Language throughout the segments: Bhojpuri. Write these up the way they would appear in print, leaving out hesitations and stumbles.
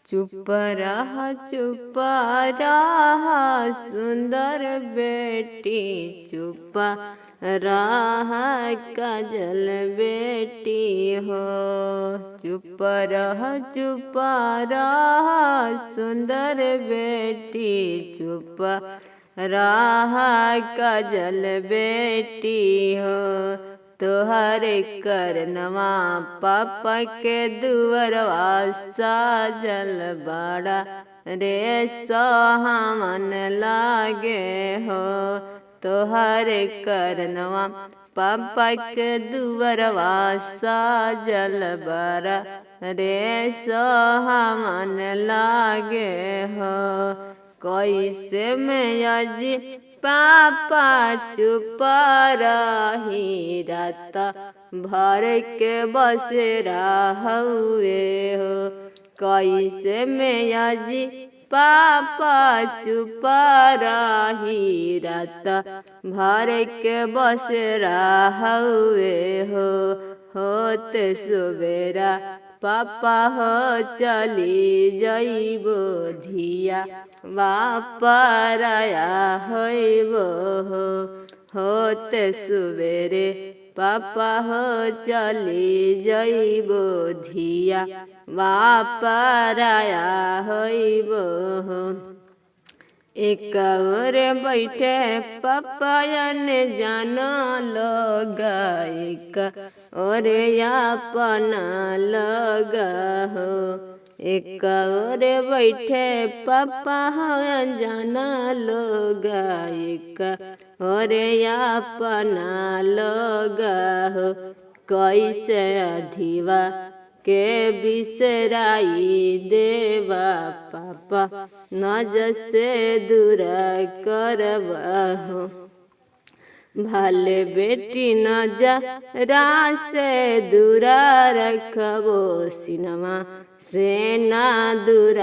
चुप रहा सुंदर बेटी, चुप रहा काजल बेटी हो। चुप रहा सुंदर बेटी, चुप रहा काजल बेटी हो। तोहर करनवा पापा के दुअरवा साजल बड़ा रे सोहावन लागे हो। तोहर करनवा पापा के दुअरवा साजल बड़ा रे सोहावन लागे हो। कैसे में अजी पापा चुप रही रात भर के बसेरा हुए हो। कैसे में अजी पापा चुप रही रात भर के बसेरा हुए हो। होते सुबेरा पापा हो चली जइबो धिया वापराया होइबो हो। होते सुबेरे पापा हो चली जइबो धिया वापराया होइबो हो। एक और बैठे पपायन जाना लगा, एक और अपना लगा हो। एक और बैठे पापा जाना लगा, एक और अपना लगा हो। कैसे अधिवा के बिसराई देवा पापा नजर से दूर करबहो। भले बेटी नजरा से दूर रखबो, सिनमा से ना दूर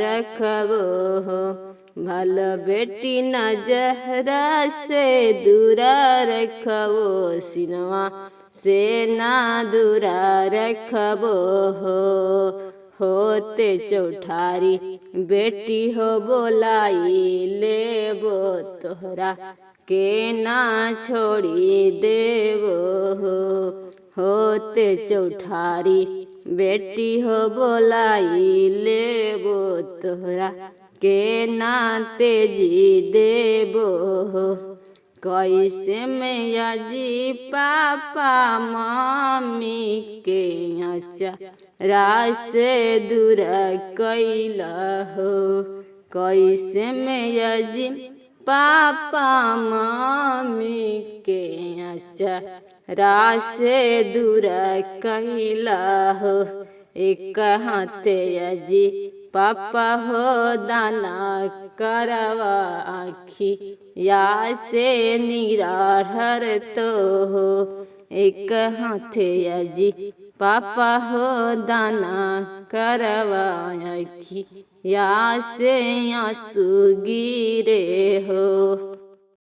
रखबो हो। भले बेटी नजरा से दूर रखबो, सिनमा से ना दूर रखबो हो। होते चौठारी बेटी हो बोलाई लेबो, तोहरा के ना छोड़ी देबो हो। होते चौठारी बेटी हो बोलाई लेबो, तोहरा के ना तेजी देबो हो। कैसे में अजी पापा मम्मी के अचरा से दूर कैला हो। कैसे में अजी पापा मम्मी के अचरा से दूर कैला हो। एक हाथे अजी पापा हो दाना करवा आखी या से निराधर तो हो। एक हाथे अजी पापा हो दाना करवा आखी या से आंसू गिरे हो।